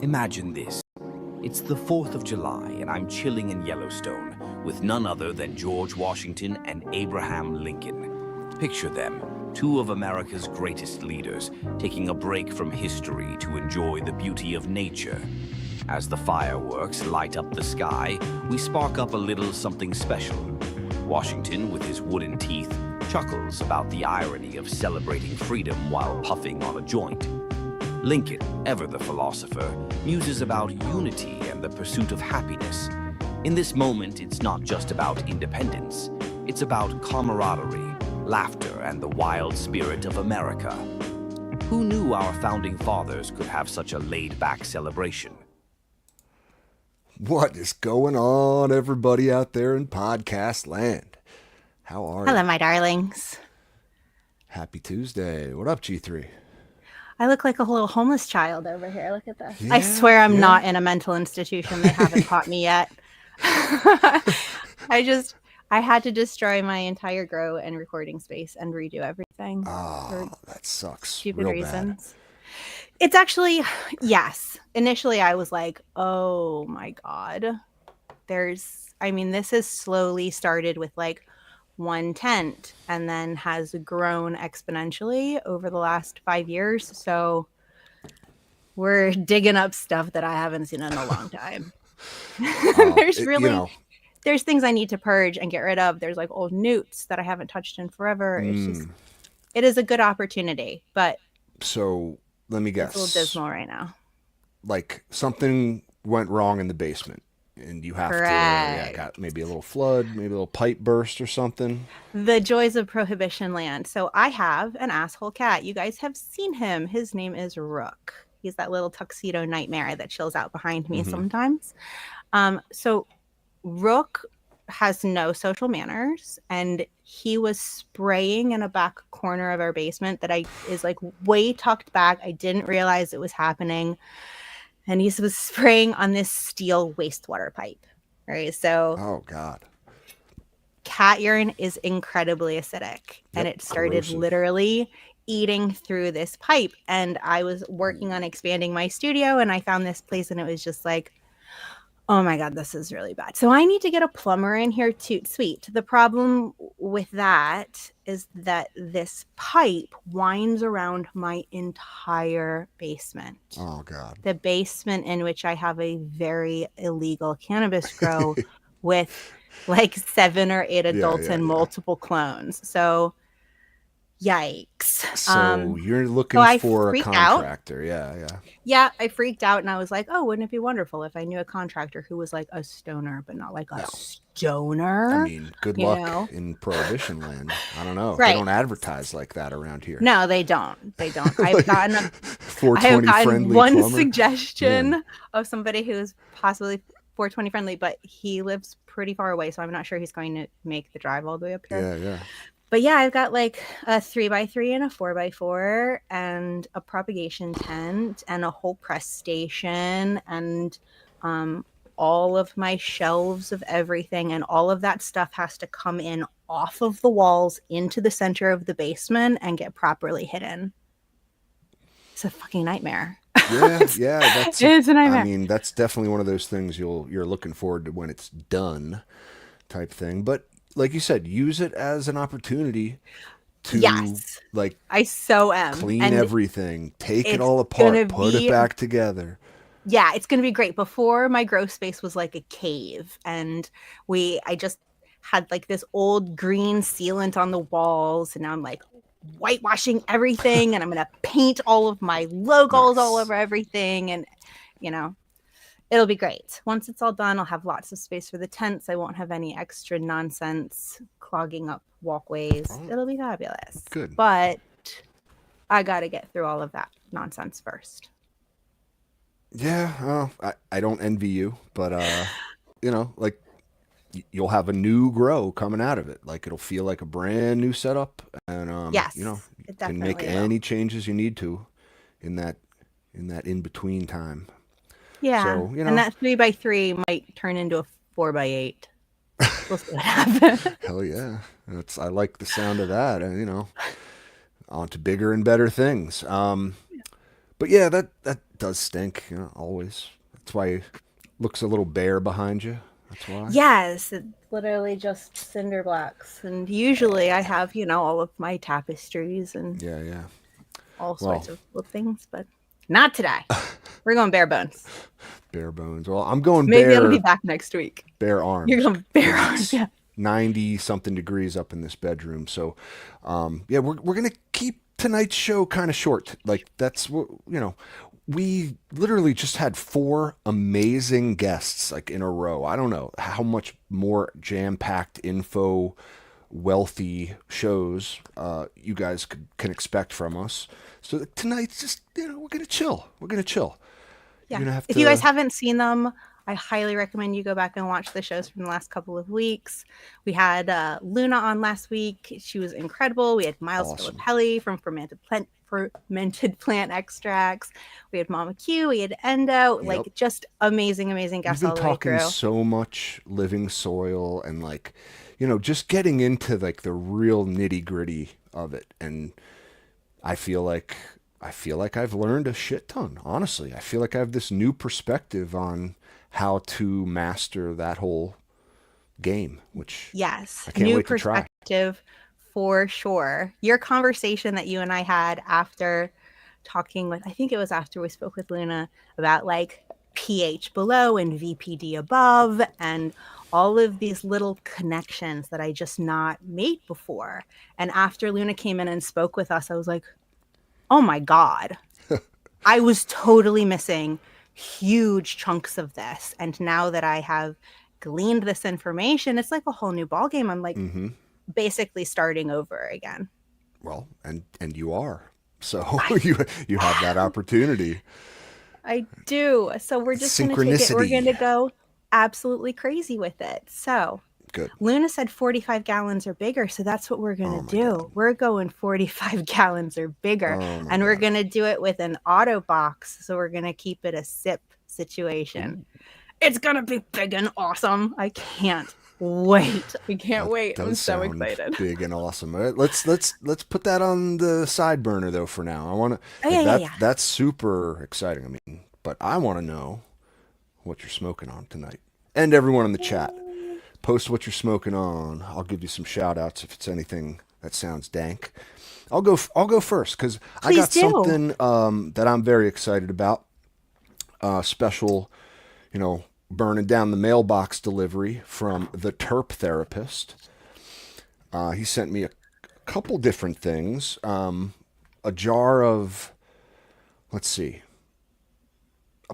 Imagine this. It's the 4th of July, and I'm chilling in Yellowstone with none other than George Washington and Abraham Lincoln. Picture them, two of America's greatest leaders, taking a break from history to enjoy the beauty of nature. As the fireworks light up the sky, we spark up a little something special. Washington, with his wooden teeth, chuckles about the irony of celebrating freedom while puffing on a joint. Lincoln, ever the philosopher, muses about unity and the pursuit of happiness. In this moment, it's not just about independence. It's about camaraderie, laughter, and the wild spirit of America. Who knew our founding fathers could have such a laid-back celebration? What is going on, everybody out there in podcast land? How are Hello, you? my darlings. Happy Tuesday. What up, G3? I look like a little homeless child over here. Look at this. Yeah, I swear I'm yeah. not in a mental institution. They haven't caught me yet. I had to destroy my entire grow and recording space and redo everything. Oh, that sucks. Stupid Real reasons. It's actually, yes. Initially, I was like, oh my God. This has slowly started with like one tent and then has grown exponentially over the last 5 years. So we're digging up stuff that I haven't seen in a long time. There's things I need to purge and get rid of. There's like old newts that I haven't touched in forever. It is a good opportunity, but So let me guess. It's a little dismal right now. Like something went wrong in the basement. And you have Correct. to, got maybe a little flood, maybe a little pipe burst or something. The joys of Prohibition land. So I have an asshole cat. You guys have seen him. His name is Rook. He's that little tuxedo nightmare that chills out behind me sometimes. So Rook has no social manners, and he was spraying in a back corner of our basement that is like way tucked back. I didn't realize it was happening. And he was spraying on this steel wastewater pipe, right? So, oh God, cat urine is incredibly acidic, and it started literally eating through this pipe. And I was working on expanding my studio, and I found this place, and it was just like, oh my God, this is really bad. So I need to get a plumber in here toot sweet. The problem with that is that this pipe winds around my entire basement. Oh God. The basement in which I have a very illegal cannabis grow with like 7 or 8 adults and multiple clones. So yikes. So you're looking for a contractor. Yeah, I freaked out and I was like, oh, wouldn't it be wonderful if I knew a contractor who was like a stoner, but not like a stoner? I mean, good luck in Prohibition land. I don't know. Right. They don't advertise like that around here. No, they don't. I've gotten 420 friendly one plumber. Suggestion of somebody who is possibly 420 friendly, but he lives pretty far away, so I'm not sure he's going to make the drive all the way up here. Yeah. But yeah, I've got like a 3x3 and a 4x4 and a propagation tent and a whole press station and all of my shelves of everything, and all of that stuff has to come in off of the walls into the center of the basement and get properly hidden. It's a fucking nightmare. It's a nightmare. I mean, that's definitely one of those things you're looking forward to when it's done, type thing. But like you said, use it as an opportunity to I so am. Clean everything, take it all apart, put it back together. Yeah, it's gonna be great. Before, my grow space was like a cave, and I just had like this old green sealant on the walls, and now I'm like whitewashing everything, and I'm gonna paint all of my logos all over everything, and it'll be great. Once it's all done, I'll have lots of space for the tents. I won't have any extra nonsense clogging up walkways. It'll be fabulous. Good. But I got to get through all of that nonsense first. Yeah, I don't envy you, but like you'll have a new grow coming out of it. Like it'll feel like a brand new setup, and you can make any changes you need to in that in between time. Yeah, so, and that 3x3 might turn into a 4x8. We'll see what happens. Hell yeah, I like the sound of that, and on to bigger and better things. But yeah, that does stink, always. That's why it looks a little bare behind you. That's why. Yes, it's literally just cinder blocks. And usually I have, all of my tapestries and Yeah. all sorts of things, but not today. We're going bare bones. Bare bones. Well, I'm going Maybe it'll be back next week. Bare arms. You're going bare arms, yeah. 90 something degrees up in this bedroom. So, yeah, we're going to keep tonight's show kind of short. Like that's what, we literally just had 4 amazing guests like in a row. I don't know how much more jam-packed info, wealthy shows you guys can expect from us. So tonight's just, we're going to chill. We're going to chill. Yeah. If you guys haven't seen them, I highly recommend you go back and watch the shows from the last couple of weeks. We had Luna on last week. She was incredible. We had Miles Filippelli from Fermented Plant Extracts. We had Mama Q. We had Endo. Yep. Like, just amazing guests all the way through. We've been talking so much living soil and like, just getting into like the real nitty gritty of it. And I feel like I've learned a shit ton, honestly. I feel like I have this new perspective on how to master that whole game, which yes, I can't new wait to try. Perspective for sure. Your conversation that you and I had after talking with, I think it was after we spoke with Luna about like pH below and VPD above and all of these little connections that I just not made before. And after Luna came in and spoke with us, I was like, oh my God, I was totally missing huge chunks of this. And now that I have gleaned this information, it's like a whole new ballgame. I'm like basically starting over again. Well, and you are. So you have that opportunity. I do. So we're just going to take it. We're going to go absolutely crazy with it. So good. Luna said 45 gallons or bigger. So that's what we're going to do. God. We're going 45 gallons or bigger. And we're going to do it with an auto box. So we're going to keep it a sip situation. Ooh. It's going to be big and awesome. I can't wait. I can't wait. I'm so excited. Big and awesome. All right, let's put that on the side burner though for now. I want to that's super exciting. I mean, but I want to know what you're smoking on tonight. And everyone in the chat, post what you're smoking on. I'll give you some shout outs if it's anything that sounds dank. I'll go first cuz I got something that I'm very excited about. Special, burning down the mailbox delivery from the Terp Therapist. He sent me a couple different things. A jar of, let's see, a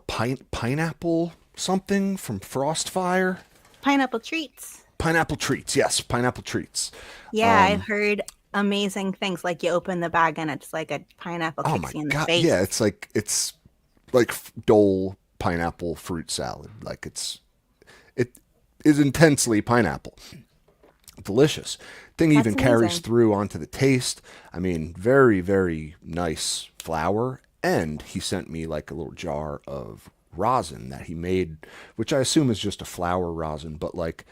pineapple something from Frostfire. Pineapple treats. Pineapple treats, yes, pineapple treats. Yeah, I've heard amazing things. Like you open the bag and it's like a pineapple kicks you in the face. Yeah, it's like Dole pineapple fruit salad. Like it is intensely pineapple. Delicious. Thing even carries through onto the taste. I mean, very, very nice flower. And he sent me like a little jar of rosin that he made, which I assume is just a flower rosin, but like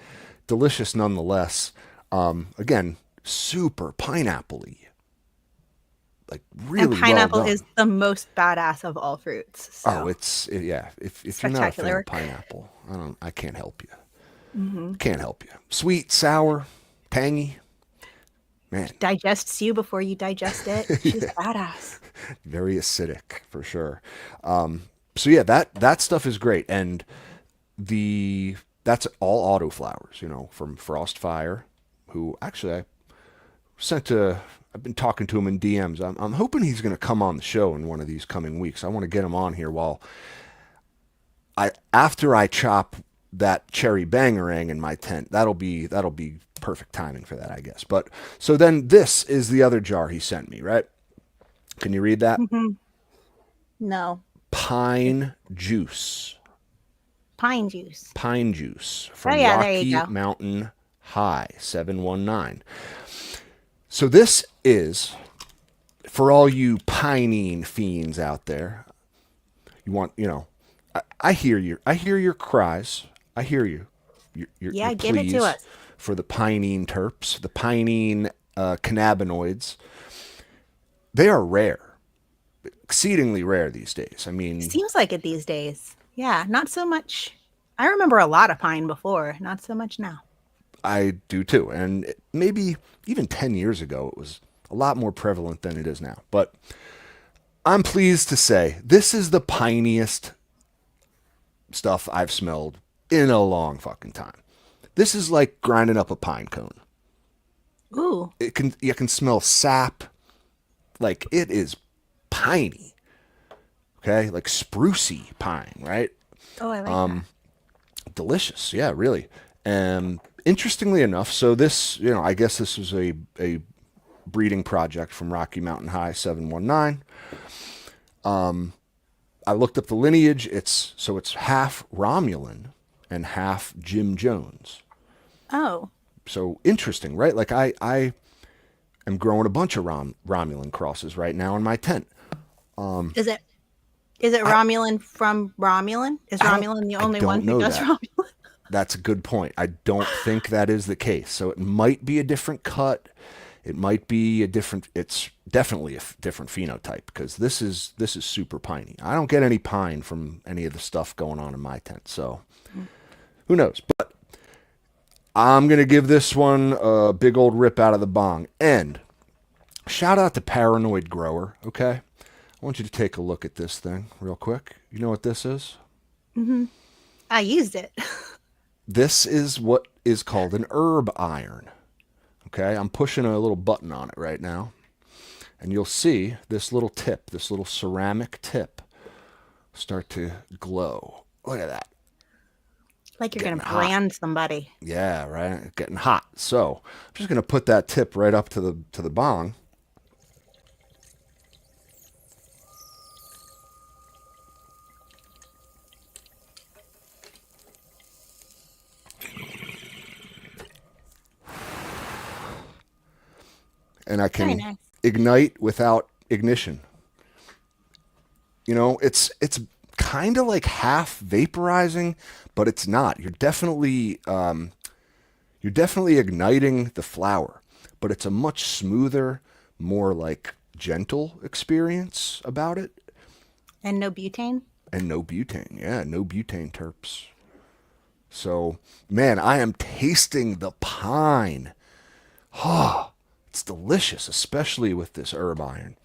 delicious nonetheless. Again, super pineapple-y. Like really, and pineapple well done. Is the most badass of all fruits. So. Oh, yeah. If you're not a fan of pineapple, I can't help you. Mm-hmm. Can't help you. Sweet, sour, tangy. Man, digests you before you digest it. She's badass. Very acidic for sure. So yeah, that stuff is great, and that's all autoflowers, from Frostfire, who actually I've been talking to him in DMs. I'm hoping he's going to come on the show in one of these coming weeks. I want to get him on here after I chop that cherry bangarang in my tent. That'll be perfect timing for that, I guess. But so then this is the other jar he sent me, right? Can you read that? Mm-hmm. No. Pine juice. Pine juice from Rocky Mountain High 719. So this is for all you pinene fiends out there. You want, I hear your cries. I hear you. Your give it to us. For the pinene terps, the pinene cannabinoids. They are rare. exceedingly rare these days. I mean, seems like it these days. Yeah, not so much. I remember a lot of pine before, not so much now. I do too. And maybe even 10 years ago, it was a lot more prevalent than it is now. But I'm pleased to say this is the piniest stuff I've smelled in a long fucking time. This is like grinding up a pine cone. Ooh. You can smell sap. Like, it is piney. Okay? Like sprucey pine, right? Oh, I like that. Delicious. Yeah, really. And interestingly enough, so this, I guess this was a breeding project from Rocky Mountain High 719. I looked up the lineage. It's half Romulan and half Jim Jones. Oh. So interesting, right? Like I am growing a bunch of Romulan crosses right now in my tent. Is it Romulan from Romulan? Is Romulan the only one who does Romulan? That's a good point. I don't think that is the case. So it might be a different cut. It might be a different. It's definitely a different phenotype because this is super piney. I don't get any pine from any of the stuff going on in my tent. So who knows? But I'm gonna give this one a big old rip out of the bong. And shout out to Paranoid Grower. Okay, I want you to take a look at this thing real quick. You know what this is? Mm-hmm. I used it. This is what is called an herb iron. Okay, I'm pushing a little button on it right now. And you'll see this little tip, this little ceramic tip start to glow. Look at that. Like you're going to brand somebody. Yeah, right? Getting hot. So I'm just going to put that tip right up to the bong. And I can ignite without ignition. It's kind of like half vaporizing, but it's not. You're definitely igniting the flower, but it's a much smoother, more like gentle experience about it. And no butane? And no butane. Yeah, no butane terps. So, man, I am tasting the pine. Oh, it's delicious, especially with this herb iron.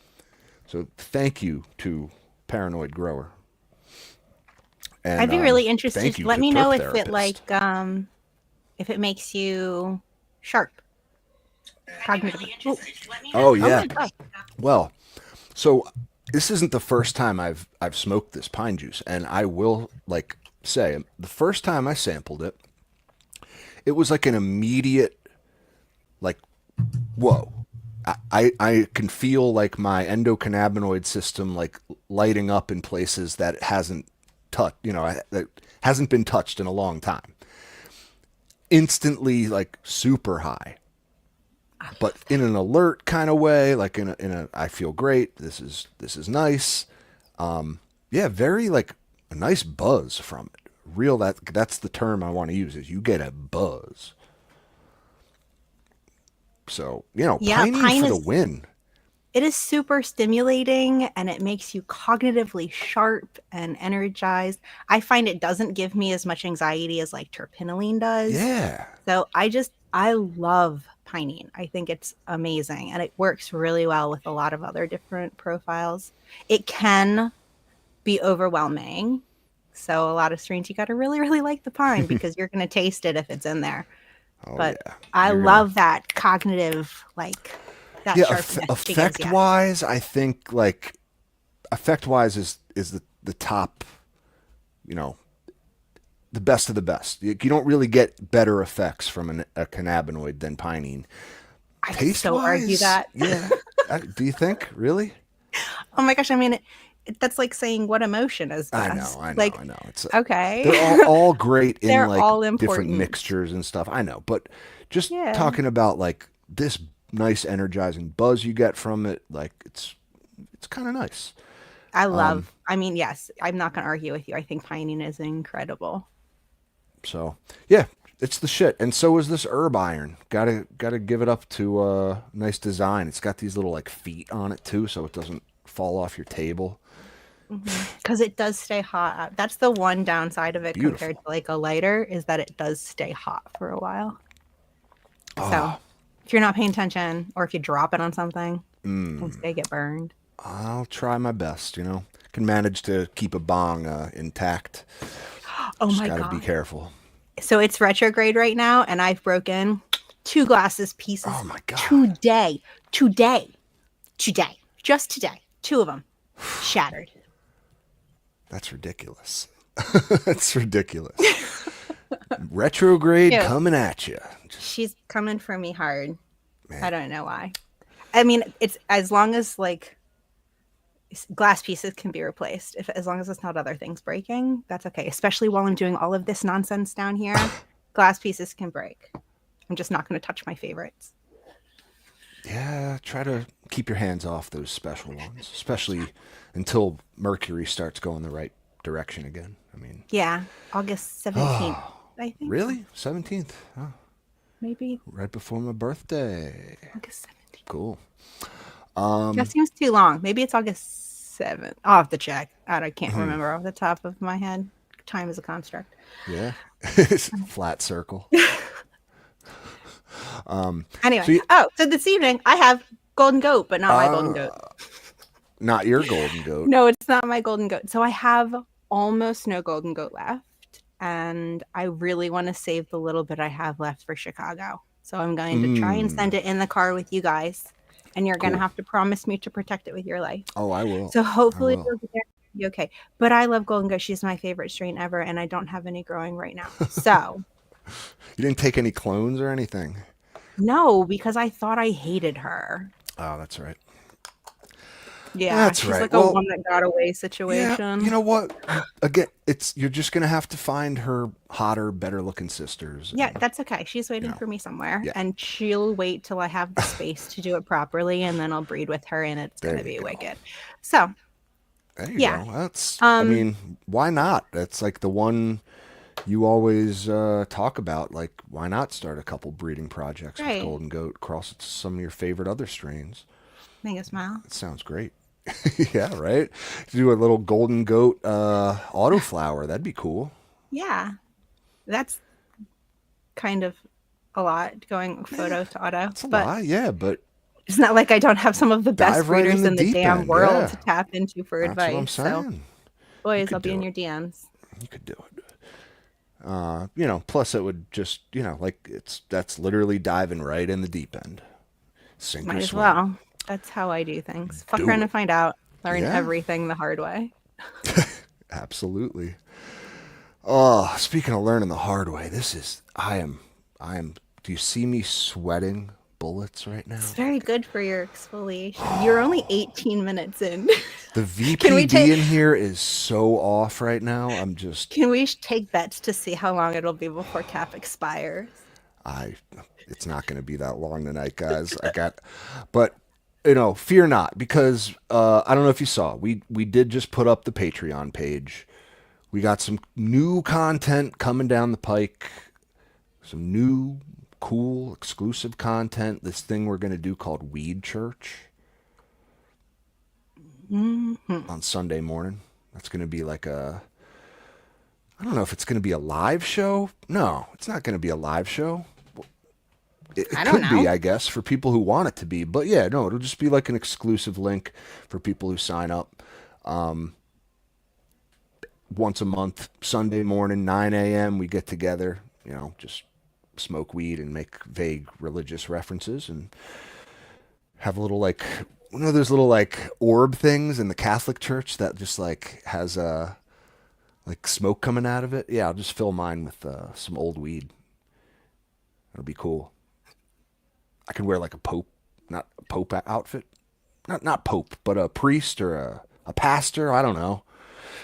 So thank you to Paranoid Grower. And, I'd be really interested. Let me know if it makes you sharp cognitively. Oh yeah. Well, so this isn't the first time I've smoked this pine juice, and I will say the first time I sampled it, it was like an immediate whoa. I can feel like my endocannabinoid system lighting up in places that it hasn't that hasn't been touched in a long time. Instantly super high. But in an alert kind of way, in a I feel great. This is nice. Yeah, very a nice buzz from it. That's the term I want to use, is you get a buzz. So, pine for the win. It is super stimulating, and it makes you cognitively sharp and energized. I find it doesn't give me as much anxiety as terpinolene does. Yeah. So I love pinene. I think it's amazing, and it works really well with a lot of other different profiles. It can be overwhelming. So a lot of strains, you got to really, really like the pine because you're going to taste it if it's in there. Oh, but yeah. I love that cognitive, that sharpness. Effect-wise, I think effect-wise is the top, the best of the best. You don't really get better effects from a cannabinoid than pinene. I so argue that. Yeah. Do you think? Really? Oh my gosh! I mean, that's like saying what emotion is best. I know. It's okay. They're all great in all different mixtures and stuff. I know, but just talking about this nice energizing buzz you get from it, it's kind of nice. I love. I mean, yes, I'm not going to argue with you. I think pinene is incredible. So yeah, it's the shit. And so is this herb iron. Gotta give it up to nice design. It's got these little feet on it too, so it doesn't fall off your table. Because it does stay hot. That's the one downside of it compared to like a lighter, is that it does stay hot for a while. So if you're not paying attention, or if you drop it on something, they get burned. I'll try my best, Can manage to keep a bong intact. Oh just my gotta God. be careful. So it's retrograde right now, and I've broken 2 glasses pieces. Oh my God. Today. Just today. 2 of them shattered. That's ridiculous. That's ridiculous. Retrograde coming at you. She's coming for me hard. Man. I don't know why. I mean, it's as long as like glass pieces can be replaced. As long as it's not other things breaking, that's okay. Especially while I'm doing all of this nonsense down here, glass pieces can break. I'm just not going to touch my favorites. Yeah, try to keep your hands off those special ones, especially until Mercury starts going the right direction again. I mean, yeah, August 17th, I think. Really? 17th? Oh. Maybe. Right before my birthday. August 17th. Cool. That seems too long. Maybe it's August 7th. I'll have to check. I can't remember off the top of my head. Time is a construct. Yeah. It's a flat circle. Anyway, so this evening I have golden goat, but not my golden goat. Not your golden goat. No, it's not my golden goat. So I have almost no golden goat left, and I really want to save the little bit I have left for Chicago. So I'm going to try and send it in the car with you guys, and you're going to have to promise me to protect it with your life. Oh, I will. So hopefully it'll be okay. But I love golden goat. She's my favorite strain ever, and I don't have any growing right now. So you didn't take any clones or anything? No, because I thought I hated her. Oh, that's right. Yeah, she's like a one that got away situation. Yeah, you know what? Again, you're just gonna have to find her hotter, better looking sisters. Yeah, that's okay. She's waiting for me somewhere, and she'll wait till I have the space to do it properly, and then I'll breed with her, and it's gonna be wicked. So there you go. That's I mean, why not? That's like the one you always talk about. Like, why not start a couple breeding projects with golden goat, cross it to some of your favorite other strains? Make a smile. It sounds great. Yeah, right. Do a little golden goat autoflower. That'd be cool. Yeah, that's kind of a lot going photo to auto. That's a lot, yeah, but it's not like I don't have some of the best breeders in the damn world to tap into for advice. That's what I'm saying. So, boys, I'll be in your DMs. You could do it. Plus it would just, that's literally diving right in the deep end. Sink Might or as swim. Well. That's how I do things. Fuck around and find out. Learn everything the hard way. Absolutely. Oh, speaking of learning the hard way, I am, do you see me sweating bullets right now? It's very good for your exfoliation. You're only 18 minutes in. The VPD in here is so off right now. Can we take bets to see how long it'll be before cap expires? It's not going to be that long tonight, guys. But fear not, because I don't know if you saw, we did just put up the Patreon page. We got some new content coming down the pike, some new cool exclusive content. This thing we're going to do called Weed Church on Sunday morning. That's going to be like I don't know if it's going to be a live show. No, it's not going to be a live show. It could be, I guess, for people who want it to be. But yeah, no, it'll just be like an exclusive link for people who sign up. Once a month, Sunday morning, 9 a.m., we get together, just smoke weed and make vague religious references and have a little those little orb things in the Catholic Church that just has smoke coming out of it. Yeah, I'll just fill mine with some old weed. It'll be cool. I can wear a pope, not a pope outfit, not pope, but a priest or a pastor. I don't know.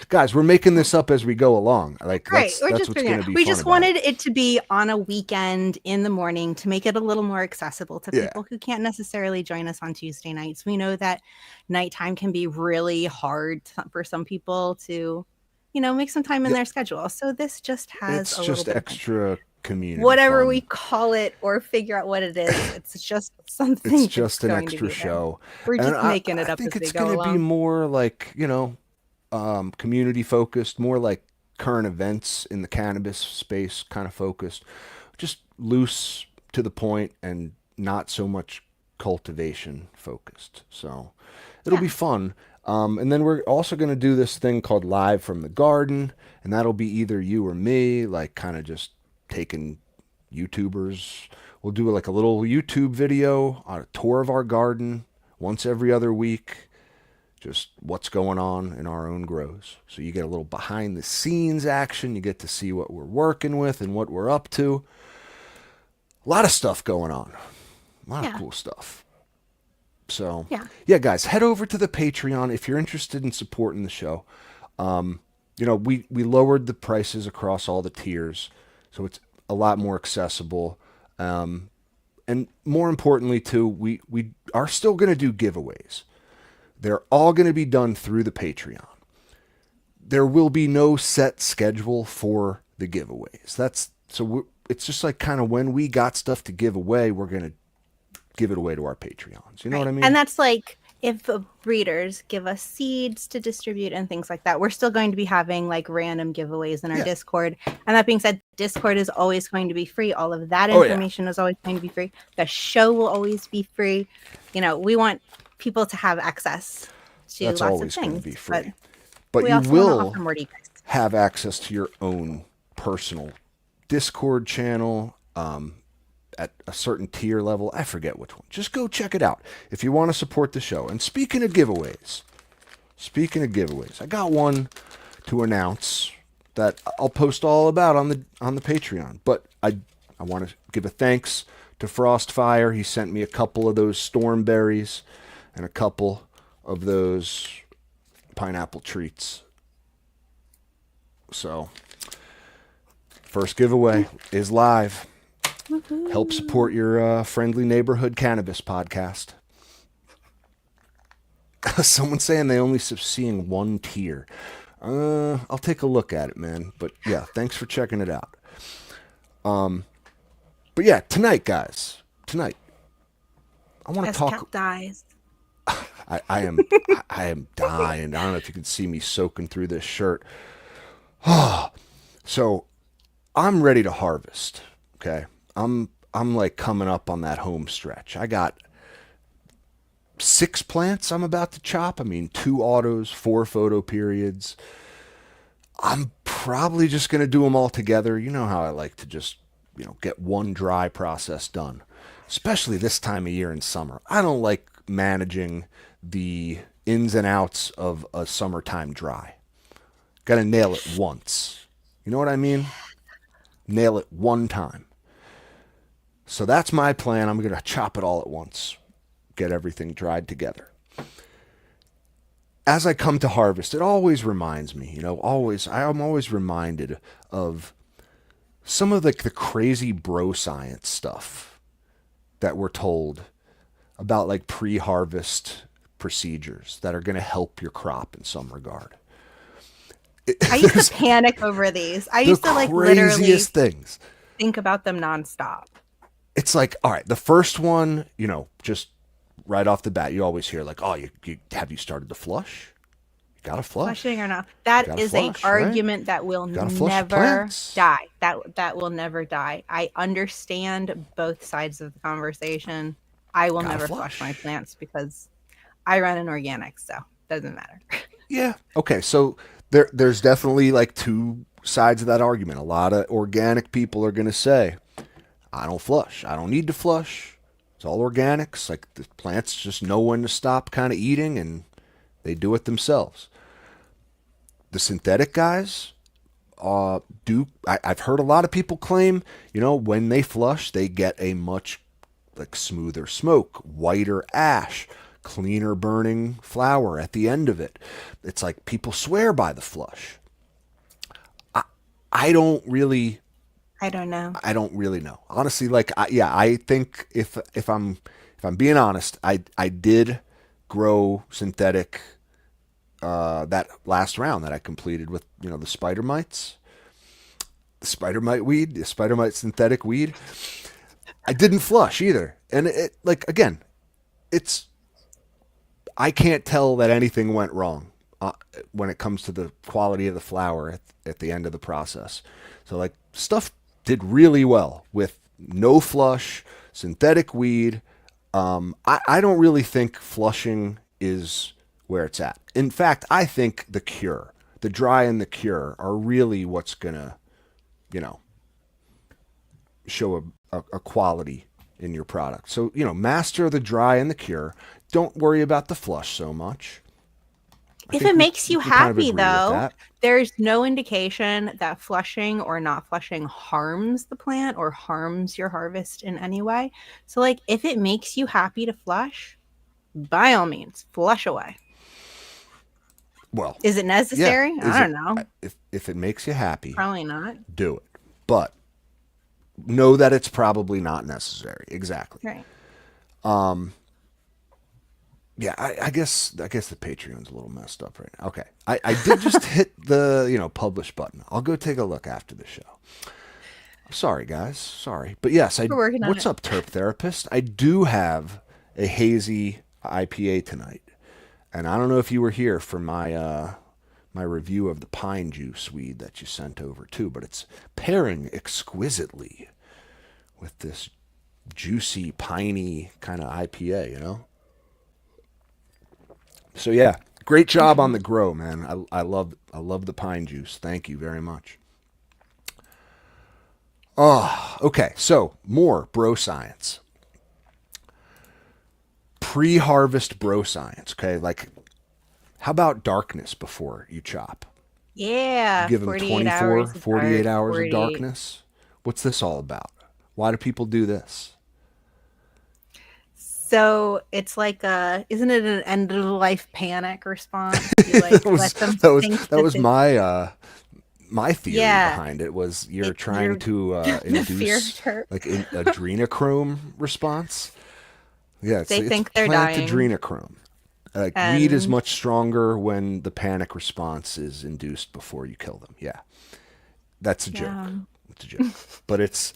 Guys, we're making this up as we go along. That's what's going to be fun. We just wanted it to be on a weekend in the morning to make it a little more accessible to people who can't necessarily join us on Tuesday nights. We know that nighttime can be really hard for some people to, make some time in their schedule. So this just has it's just extra community whatever fun. we call it or figure out what it is. It's just something. It's just an extra show. We're just making it up as we go along. I think it's going to be more like, community focused, more like current events in the cannabis space kind of focused, just loose to the point and not so much cultivation focused. So it'll be fun. And then we're also going to do this thing called Live from the Garden, and that'll be either you or me, like kind of just taking YouTubers. We'll do like a little YouTube video on a tour of our garden once every other week, just what's going on in our own grows. So you get a little behind the scenes action. You get to see what we're working with and what we're up to. A lot of stuff going on. A lot of cool stuff. So, yeah, guys, head over to the Patreon if you're interested in supporting the show. We lowered the prices across all the tiers, so it's a lot more accessible. And more importantly, too, we are still going to do giveaways. They're all going to be done through the Patreon. There will be no set schedule for the giveaways. It's just like kind of when we got stuff to give away, we're going to give it away to our Patreons. You know what I mean? And that's like if breeders give us seeds to distribute and things like that, we're still going to be having like random giveaways in our Discord. And that being said, Discord is always going to be free. All of that information is always going to be free. The show will always be free. We want people to have access to lots of things. That's always going to be free. But you will have access to your own personal Discord channel, at a certain tier level. I forget which one. Just go check it out if you want to support the show. And speaking of giveaways, I got one to announce that I'll post all about on the Patreon. But I want to give a thanks to Frostfire. He sent me a couple of those storm berries and a couple of those pineapple treats. So, first giveaway is live. Woo-hoo. Help support your friendly neighborhood cannabis podcast. Someone's saying they only seeing one tier. I'll take a look at it, man. But yeah, thanks for checking it out. But yeah, tonight, guys. I want to talk. Cat dies. I am dying. I don't know if you can see me soaking through this shirt. So I'm ready to harvest. Okay. I'm like coming up on that home stretch. I got 6 plants I'm about to chop. 2 autos, 4 photo periods. I'm probably just going to do them all together. You know how I like to just, get one dry process done, especially this time of year in summer. I don't like managing the ins and outs of a summertime dry. Got to nail it once. You know what I mean? Nail it one time. So that's my plan. I'm going to chop it all at once. Get everything dried together. As I come to harvest, it always reminds me, I'm always reminded of some of the crazy bro science stuff that we're told about like pre-harvest procedures that are going to help your crop in some regard. I used to panic over these. I used to literally things. Think about them nonstop. It's like, all right, the first one, just right off the bat, you always hear like, oh, you have you started to flush? You got to flush. Flushing or not. That is an argument that will never die. That will never die. I understand both sides of the conversation. I will never flush my plants because I run an organic, so it doesn't matter. Yeah. Okay. So there's definitely like 2 sides of that argument. A lot of organic people are going to say, I don't flush. I don't need to flush. It's all organics. Like the plants just know when to stop kind of eating and they do it themselves. The synthetic guys I've heard a lot of people claim, when they flush, they get a much smoother smoke, whiter ash, cleaner burning flower at the end of it. It's like people swear by the flush. I don't know. I don't really know. Honestly, I think if I'm being honest, I did grow synthetic that last round that I completed with, the spider mites. spider mite weed, spider mite synthetic weed. I didn't flush either. And it, like, again, it's, I can't tell that anything went wrong when it comes to the quality of the flower at the end of the process. So, like, stuff did really well with no flush, synthetic weed. I don't really think flushing is where it's at. In fact, I think the cure, the dry and the cure, are really what's going to, you know, show a quality in your product. So, you know, master the dry and the cure. Don't worry about the flush so much. If it makes you happy, though, there's no indication that flushing or not flushing harms the plant or harms your harvest in any way. So, like, if it makes you happy to flush, by all means, flush away. Well, is it necessary? Yeah. I don't know. If it makes you happy, probably not. Do it. But know that it's probably not necessary. Exactly. Right. Yeah, I guess the Patreon's a little messed up right now. Okay. I did just hit the, you know, publish button. I'll go take a look after the show. Sorry, guys. Sorry. But yes, what's up, Terp Therapist? I do have a hazy IPA tonight. And I don't know if you were here for my my review of the pine juice weed that you sent over too, but it's pairing exquisitely with this juicy, piney kind of IPA, you know? So yeah, great job on the grow, man. I love the pine juice. Thank you very much. Oh, okay. So more bro science. Pre-harvest bro science. Okay, like how about darkness before you chop? Yeah, you give them 24, 48 hours of darkness. What's this all about? Why do people do this? So it's like isn't it an end of life panic response? You like that was my my theory behind it was you're trying to induce like an adrenochrome response. Yeah, they think they're dying. Adrenochrome. Like weed is much stronger when the panic response is induced before you kill them. Yeah, that's a joke. It's a joke, but it's.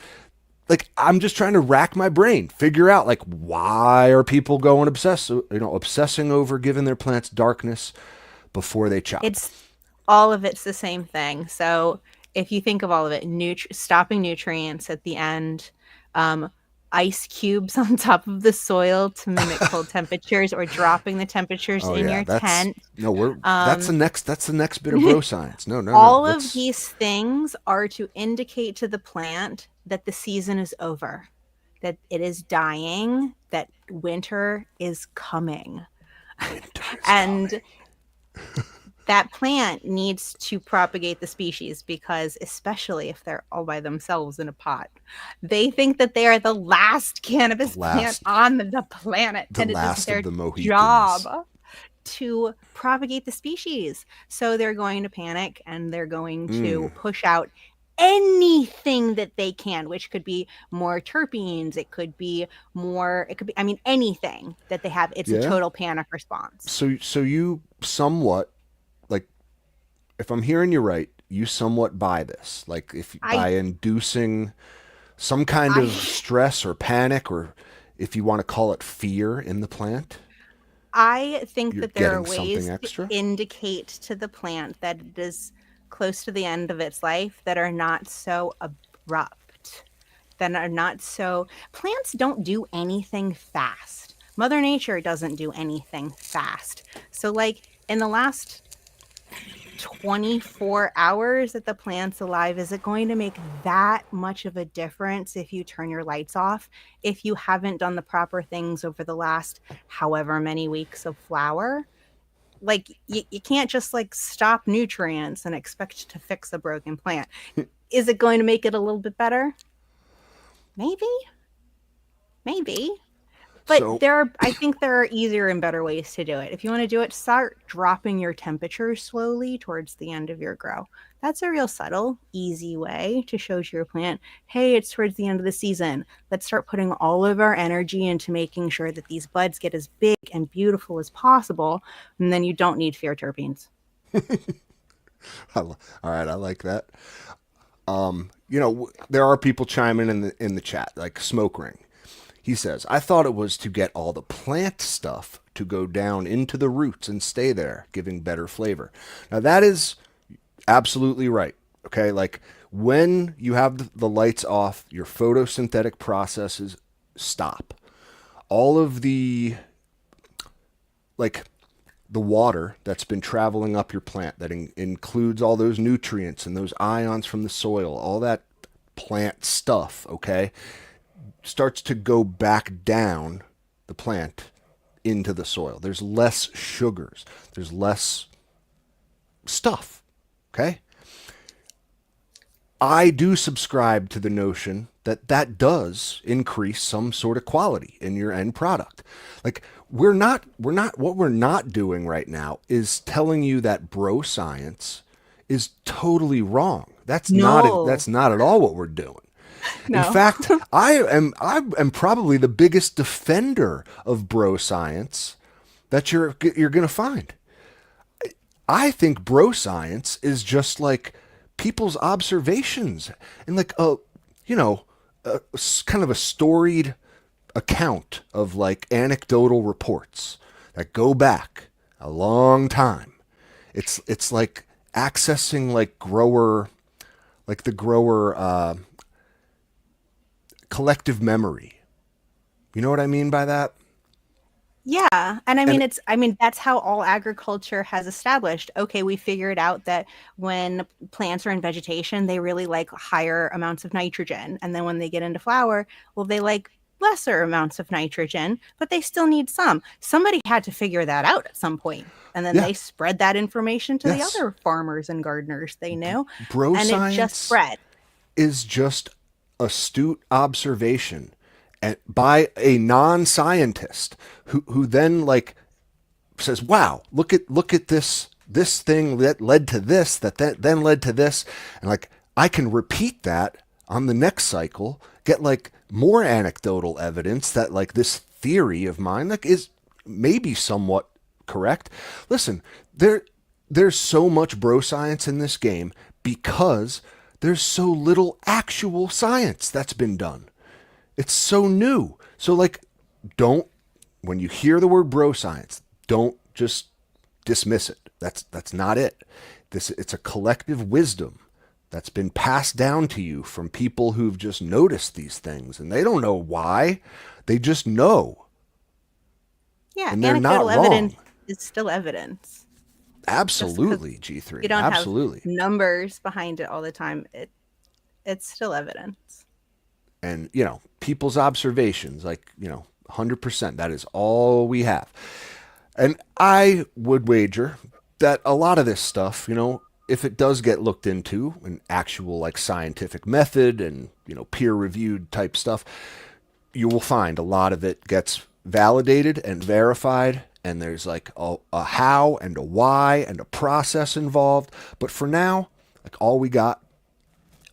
Like, I'm just trying to rack my brain, figure out, like, why are people going obsessing over giving their plants darkness before they chop? All of it's the same thing. So if you think of all of it, stopping nutrients at the end, ice cubes on top of the soil to mimic cold temperatures, or dropping the temperatures in your tent. No, that's the next bit of bro science. No. All of these things are to indicate to the plant that the season is over, that it is dying, that winter is coming. And that plant needs to propagate the species, because especially if they're all by themselves in a pot, they think that they are the last cannabis plant on the planet, and it is their job to propagate the species. So they're going to panic, and they're going to push out anything that they can, which could be more terpenes, it could be anything that they have. It's a total panic response. So you somewhat, like, if I'm hearing you right, you somewhat buy this, like, by inducing some kind of stress or panic, or if you want to call it fear in the plant. I think that there are ways to indicate to the plant that it is close to the end of its life that are not so abrupt, that are not so. Plants don't do anything fast. Mother Nature doesn't do anything fast. So, like, in the last 24 hours that the plant's alive, is it going to make that much of a difference if you turn your lights off, if you haven't done the proper things over the last however many weeks of flower? Like, you can't just, like, stop nutrients and expect to fix a broken plant. Is it going to make it a little bit better? Maybe. But I think there are easier and better ways to do it. If you want to do it, start dropping your temperature slowly towards the end of your grow. That's a real subtle, easy way to show to your plant, hey, it's towards the end of the season. Let's start putting all of our energy into making sure that these buds get as big and beautiful as possible, and then you don't need fear terpenes. All right, I like that. There are people chiming in the chat, like Smoke Ring. He says, I thought it was to get all the plant stuff to go down into the roots and stay there, giving better flavor. Now, that is absolutely right. Okay, like when you have the lights off, your photosynthetic processes stop. All of the, like, the water that's been traveling up your plant that includes all those nutrients and those ions from the soil, all that plant stuff, okay, starts to go back down the plant into the soil. There's less sugars. There's less stuff, okay? I do subscribe to the notion that that does increase some sort of quality in your end product. Like, what we're not doing right now is telling you that bro science is totally wrong. That's not at all what we're doing. No. In fact, I am probably the biggest defender of bro science that you're going to find. I think bro science is just like people's observations and like kind of a storied account of like anecdotal reports that go back a long time. It's like accessing like the grower collective memory. You know what I mean by that? Yeah. And I mean, that's how all agriculture has established. Okay, we figured out that when plants are in vegetation, they really like higher amounts of nitrogen. And then when they get into flower, well, they like lesser amounts of nitrogen, but they still need some. Somebody had to figure that out at some point. And then they spread that information to the other farmers and gardeners they knew. Bro and science it just spread. Is just astute observation and by a non-scientist who then like says, wow, look at this thing that led to this, that then led to this. And like, I can repeat that on the next cycle, get like more anecdotal evidence that like this theory of mine like is maybe somewhat correct. Listen, there's so much bro science in this game because there's so little actual science that's been done. It's so new. So like, when you hear the word bro science, don't just dismiss it. That's not it. It's a collective wisdom that's been passed down to you from people who've just noticed these things, and they don't know why. They just know. Yeah, and they're anecdotal not wrong. Evidence is still evidence. Absolutely, G3. You don't Absolutely. have numbers behind it all the time. It's still evidence. And, people's observations, 100%, that is all we have. And I would wager that a lot of this stuff, if it does get looked into, an actual scientific method and, peer-reviewed type stuff, you will find a lot of it gets validated and verified, and there's a how and a why and a process involved. But for now, all we got,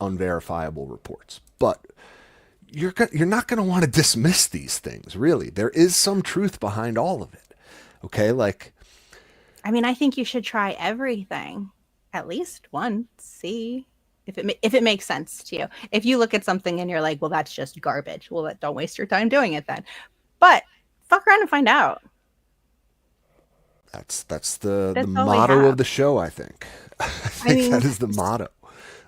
unverifiable reports. But you're not going to want to dismiss these things, really. There is some truth behind all of it. Okay? I think you should try everything at least once, see if it makes sense to you. If you look at something and you're like, well, that's just garbage, well, don't waste your time doing it then. But fuck around and find out. That's the motto of the show, I think. I think that is the motto.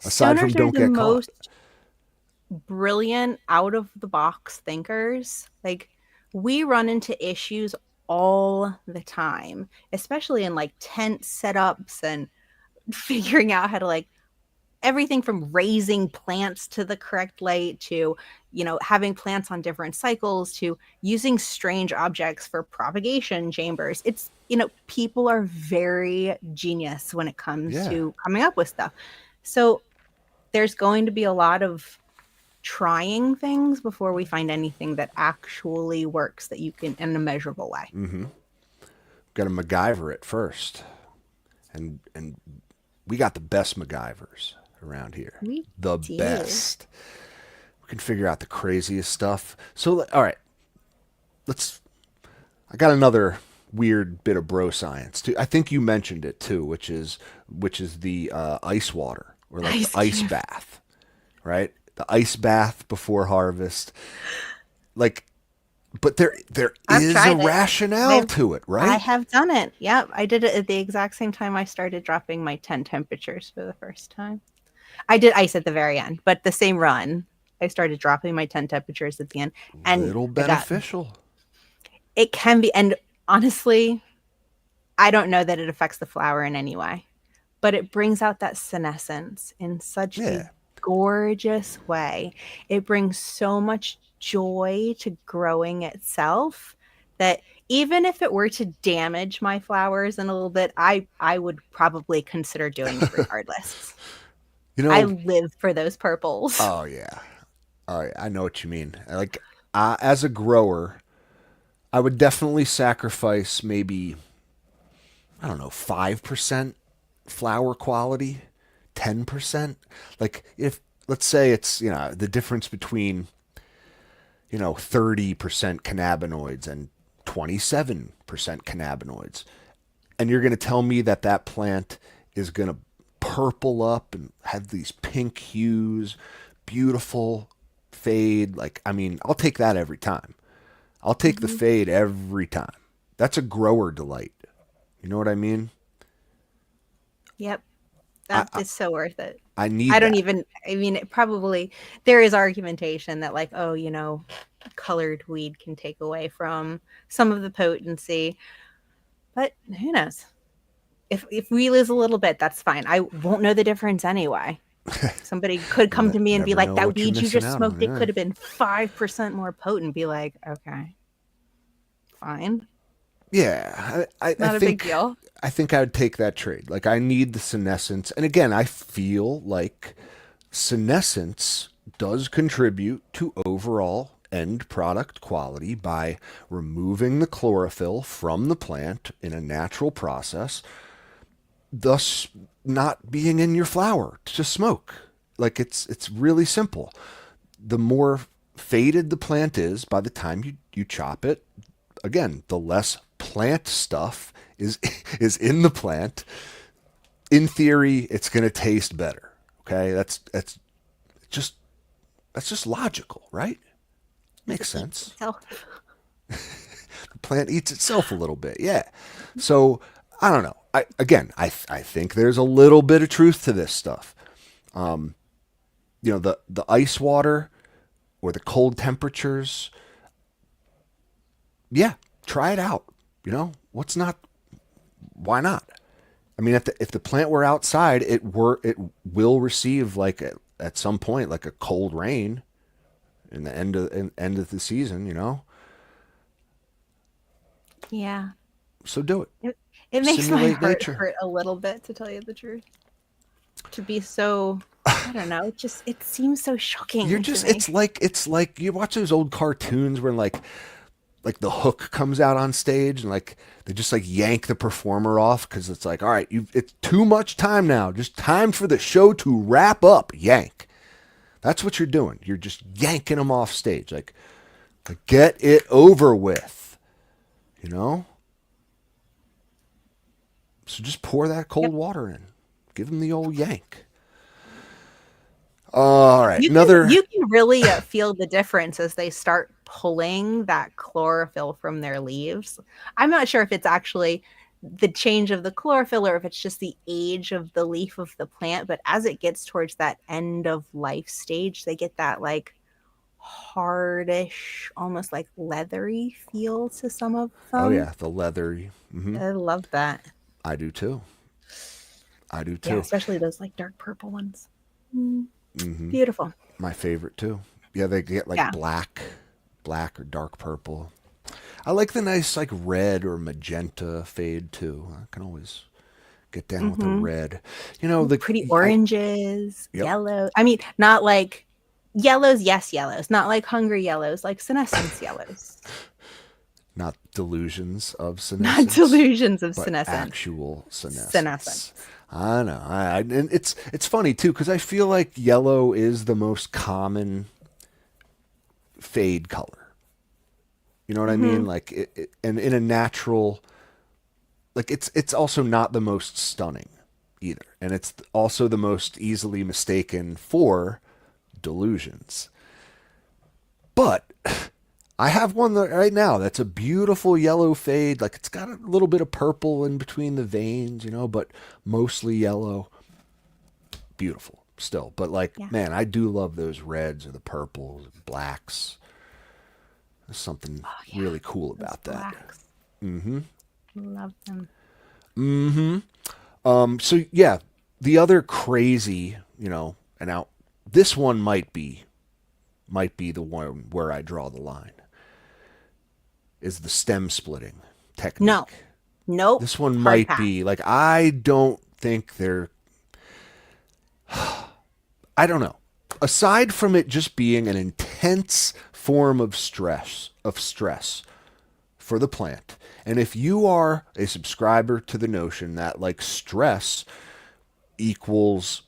Aside from don't get caught. Brilliant out of the box thinkers. We run into issues all the time, especially in tent setups and figuring out how to everything from raising plants to the correct light to having plants on different cycles to using strange objects for propagation chambers. It's people are very genius when it comes to coming up with stuff. So there's going to be a lot of trying things before we find anything that actually works that you can in a measurable way. Mm-hmm. Got to MacGyver it first, and we got the best MacGyvers around here. The best. We can figure out the craziest stuff. So all right, I got another weird bit of bro science too. I think you mentioned it too, which is the ice water or the ice bath. right? The ice bath before harvest. Like, but there I've is a tried it. rationale to it, I right? have done it. Yep. I did it at the exact same time I started dropping my tent temperatures for the first time. I did ice at the very end, but the same run, I started dropping my tent temperatures at the end. And Little I got, beneficial. it can be, and honestly, I don't know that it affects the flower in any way, but it brings out that senescence in such a Yeah. gorgeous way. It brings so much joy to growing itself that even if it were to damage my flowers in a little bit, I would probably consider doing it regardless. You I know, live for those purples. oh yeah. All right, I know what you mean. Like, as a grower, I would definitely sacrifice maybe, I don't know, 5% flower quality, 10%. Like, if, let's say it's, the difference between, 30% cannabinoids and 27% cannabinoids. And you're going to tell me that that plant is going to purple up and have these pink hues, beautiful fade. Like, I mean, I'll take that every time. I'll take the Mhm. fade every time. That's a grower delight. You know what I mean? Yep. I, That I, is so worth it. I I need don't that. even, I mean, it probably, there is argumentation that, like, oh, colored weed can take away from some of the potency, but who knows? If we lose a little bit, that's fine. I won't know the difference anyway. Somebody could come to me and be Never like, know that what you're weed you missing just out on. smoked, it Yeah. could have been 5% more potent. Be like, okay, fine. Yeah, I Not a big think deal. I think I would take that trade. Like, I need the senescence, and again, I feel like senescence does contribute to overall end product quality by removing the chlorophyll from the plant in a natural process, thus not being in your flower to smoke. Like, it's really simple. The more faded the plant is by the time you chop it, again, the less plant stuff is is in the plant. In theory, it's going to taste better. Okay, just that's just logical, right? Because Makes it eats sense. itself. The plant eats itself a little bit, yeah. So I don't know. I think there's a little bit of truth to this stuff. The ice water or the cold temperatures. Yeah, try it out. What's not? Why not? I mean, if the plant were outside, it will receive, like, at some point, like a cold rain in the end of the season. Yeah. So do it. It makes my Simulate heart nature. hurt a little bit, to tell you the truth. To be so, I don't know, it seems so shocking to me. It's like you watch those old cartoons where, like the hook comes out on stage, and, like, they just, like, yank the performer off because it's like, all right, it's too much time now. Just time for the show to wrap up. Yank. That's what you're doing. You're just yanking them off stage. Like, get it over with. You know? So just pour that cold Yep. water in. Give them the old yank. All right. You can really feel the difference as they start pulling that chlorophyll from their leaves. I'm not sure if it's actually the change of the chlorophyll or if it's just the age of the leaf of the plant, but as it gets towards that end of life stage, they get that, like, hardish, almost like leathery feel to some of Oh them. yeah, the leathery. I love that. I do too. Yeah, especially those, like, dark purple ones. Beautiful. My favorite too. Yeah, they get, like, Yeah. black or dark purple. I like the nice, like, red or magenta fade too. I can always get down with the red. Pretty oranges, Yep. yellow. I mean, not like yellows, yes, yellows. Not like hungry yellows, like senescence yellows. Not delusions of senescence. Not delusions of but senescence. actual senescence. Senescence. I know. And it's funny too, because I feel like yellow is the most common fade color. You know what I mean? Like, and in a natural, like, it's also not the most stunning either, and it's also the most easily mistaken for delusions. But I have one right now that's a beautiful yellow fade. Like, it's got a little bit of purple in between the veins, but mostly yellow. Beautiful still. But man, I do love those reds or the purples, blacks. There's something really cool about that. Blacks. Mm-hmm. Love them. Mm-hmm. So yeah, the other crazy, and now this one might be the one where I draw the line, is the stem splitting technique. No. Nope. This one might be, I don't think I don't know. Aside from it just being an intense form of stress for the plant, and if you are a subscriber to the notion that stress equals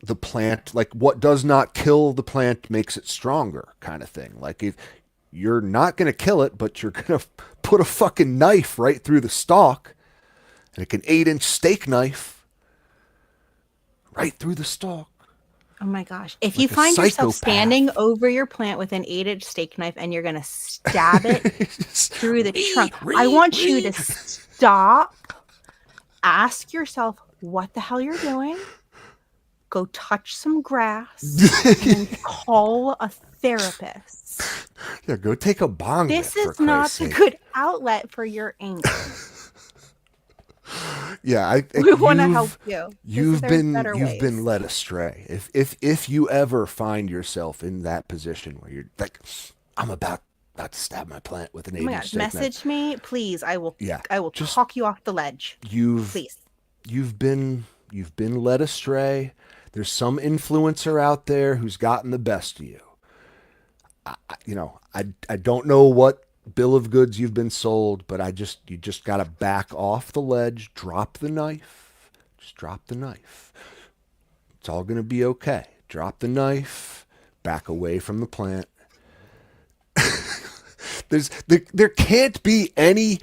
the plant, what does not kill the plant makes it stronger kind of thing. If you're not going to kill it, but you're going to put a fucking knife right through the stalk, like an 8-inch steak knife right through the stalk. Oh my gosh. If you find yourself standing over your plant with an 8-inch steak knife and you're going to stab it through the trunk, I want you to stop, ask yourself what the hell you're doing, go touch some grass, and call a therapist. Yeah, go take a bong. This is not a good outlet for your anger. Yeah, we want to help you. You've been led astray. If you ever find yourself in that position where you're like, I'm about to stab my plant with an 8-inch steak knife. Message me, please. I will talk you off the ledge. Please. You've been led astray. There's some influencer out there who's gotten the best of you. I don't know what bill of goods you've been sold, but you just got to back off the ledge, drop the knife. Just drop the knife. It's all going to be okay. Drop the knife, back away from the plant. There can't be any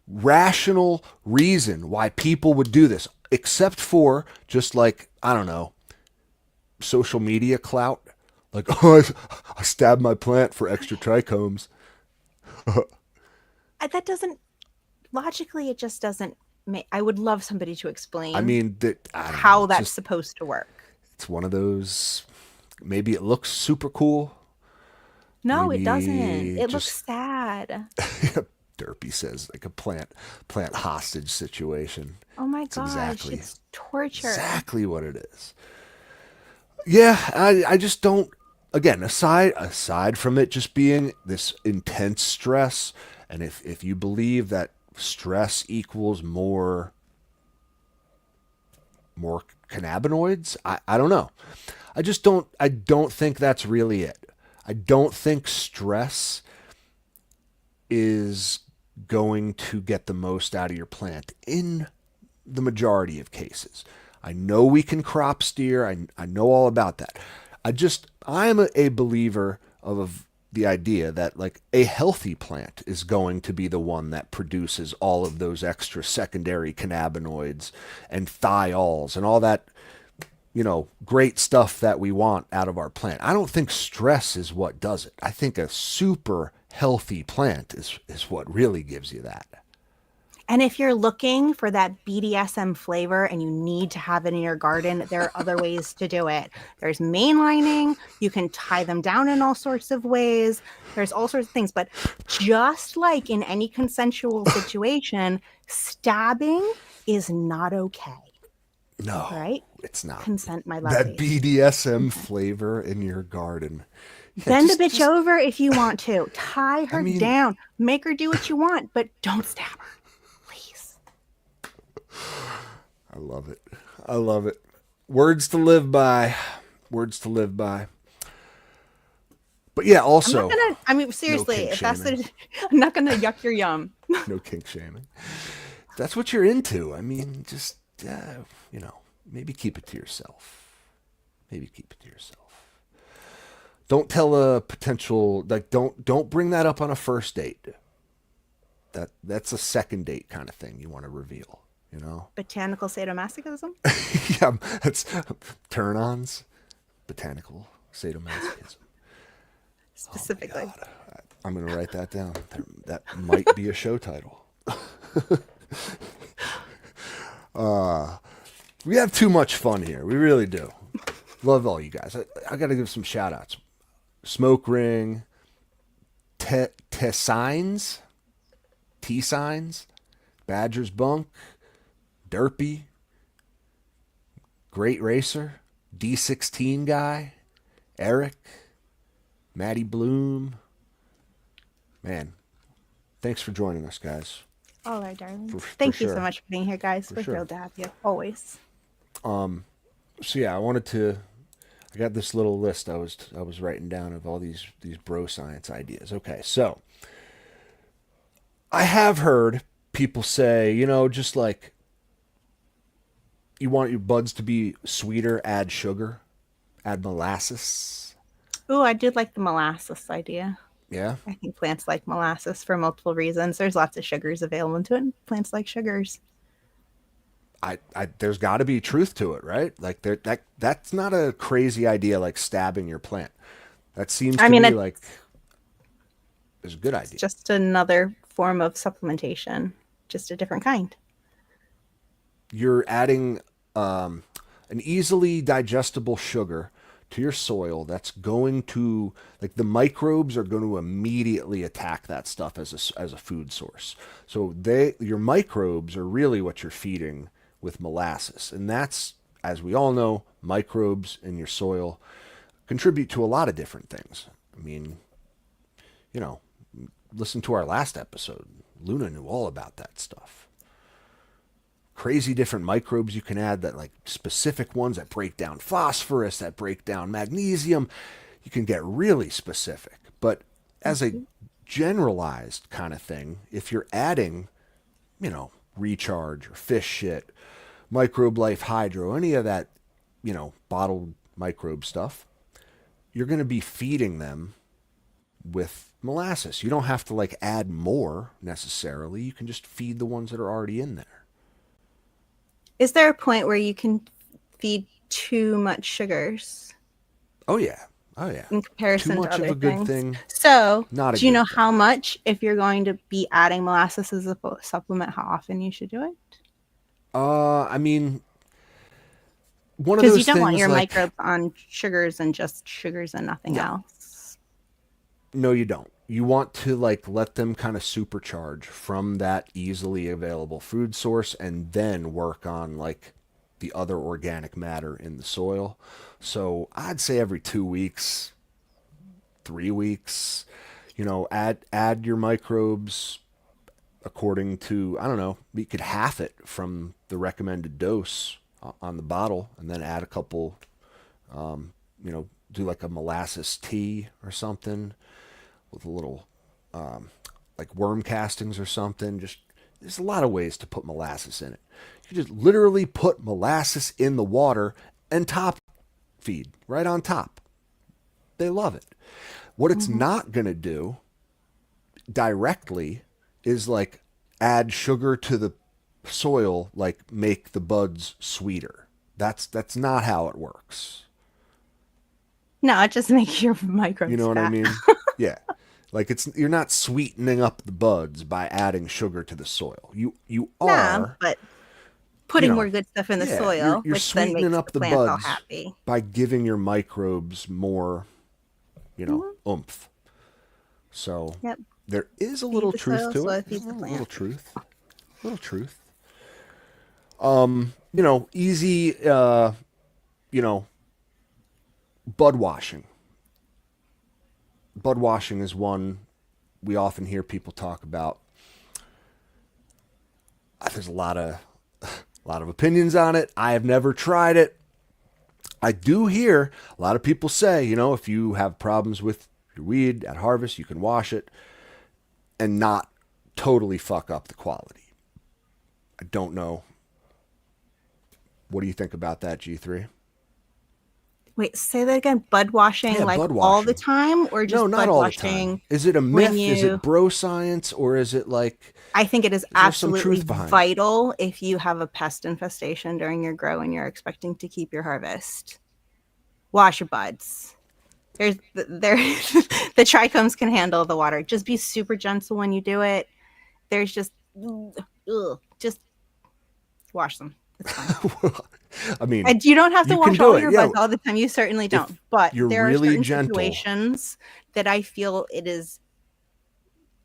rational reason why people would do this, except for just I don't know, social media clout. I stabbed my plant for extra trichomes. That doesn't, logically, it just doesn't make, I would love somebody to explain how that's supposed to work. It's one of those, maybe it looks super cool. No, maybe it doesn't. It looks sad. Derpy says a plant hostage situation. Oh my gosh, it's torture. Exactly what it is. Yeah, I just don't. Again, aside from it just being this intense stress, and if you believe that stress equals more cannabinoids, I don't know. I don't think that's really it. I don't think stress is going to get the most out of your plant in the majority of cases. I know we can crop steer. I know all about that. I'm a believer of the idea that a healthy plant is going to be the one that produces all of those extra secondary cannabinoids and thiols and all that, great stuff that we want out of our plant. I don't think stress is what does it. I think a super healthy plant is what really gives you that. And if you're looking for that BDSM flavor and you need to have it in your garden, there are other ways to do it. There's mainlining. You can tie them down in all sorts of ways. There's all sorts of things. But just like in any consensual situation, stabbing is not okay. No, right? It's not. Consent, my love. That BDSM flavor in your garden. Yeah, Bend a bitch over if you want to. Tie her down. Make her do what you want, but don't stab her. I love it. I love it. Words to live by. Words to live by. But yeah, also. Seriously, if that's I'm not going to yuck your yum. No kink shaming. If that's what you're into, just, maybe keep it to yourself. Maybe keep it to yourself. Don't tell a potential, don't bring that up on a first date. That's a second date kind of thing you want to reveal. Botanical sadomasochism? Yeah, that's turn-ons. Botanical Sadomasochism. Specifically. Oh my God. I'm going to write that down. That might be a show title. We have too much fun here. We really do. Love all you guys. I got to give some shout outs. Smoke Ring, T-Signs, Badger's Bunk, Derpy, Great Racer, D16 Guy, Eric, Maddie Bloom. Man, thanks for joining us, guys. All right, darling. Thank you so much for being here, guys. We're thrilled to have you, always. So yeah, I got this little list I was writing down of all these bro science ideas. Okay, so I have heard people say, just like you want your buds to be sweeter, add sugar, add molasses. Oh, I did like the molasses idea. Yeah. I think plants like molasses for multiple reasons. There's lots of sugars available to it, and plants like sugars. There's got to be truth to it, right? Like that's not a crazy idea like stabbing your plant. That seems to me like it's a good idea. It's just another form of supplementation, just a different kind. You're adding an easily digestible sugar to your soil that's going to, like, the microbes are going to immediately attack that stuff as a food source. So your microbes are really what you're feeding with molasses. And that's, as we all know, microbes in your soil contribute to a lot of different things. I mean, listen to our last episode. Luna knew all about that stuff. Crazy different microbes you can add, that like specific ones that break down phosphorus, that break down magnesium. You can get really specific. But as a generalized kind of thing, if you're adding, recharge or fish shit, microbe life hydro, any of that, bottled microbe stuff, you're going to be feeding them with molasses. You don't have to like add more necessarily. You can just feed the ones that are already in there. Is there a point where you can feed too much sugars? Oh yeah. In comparison too much to other of a good things. thing. So, do you know how much, if you're going to be adding molasses as a supplement, how often you should do it? I mean, one of Because those you don't want things, your like, microbes on sugars and just sugars and nothing else. No, you don't. You want to like let them kind of supercharge from that easily available food source and then work on like the other organic matter in the soil. So I'd say every 2 weeks, 3 weeks, add your microbes according to, I don't know, you could half it from the recommended dose on the bottle and then add a couple, do like a molasses tea or something with a little like worm castings or something. Just, there's a lot of ways to put molasses in it. You just literally put molasses in the water and top feed right on top. They love it. What it's not going to do directly is like add sugar to the soil, like make the buds sweeter. That's not how it works. No, it just makes your microbes You know what fat. I mean? Yeah. Like you're not sweetening up the buds by adding sugar to the soil. You are, but putting more good stuff in the soil, you're which then sweetening makes up the the plants all buds happy. by giving your microbes more, oomph. So there is a little truth to it. A little truth. Easy, bud washing. Bud washing is one we often hear people talk about. There's a lot of opinions on it. I have never tried it. I do hear a lot of people say, if you have problems with your weed at harvest, you can wash it and not totally fuck up the quality. I don't know. What do you think about that, G3? Wait, say that again. Bud washing, bud washing. All the time, or just no, not bud all washing? The time. Is it a myth? Is it bro science, or is it like? I think it is absolutely vital if you have a pest infestation during your grow and you're expecting to keep your harvest. Wash your buds. The trichomes can handle the water. Just be super gentle when you do it. There's just wash them. It's fine. I mean, and you don't have to wash all your buds all the time. You certainly don't. But there are certain situations that I feel it is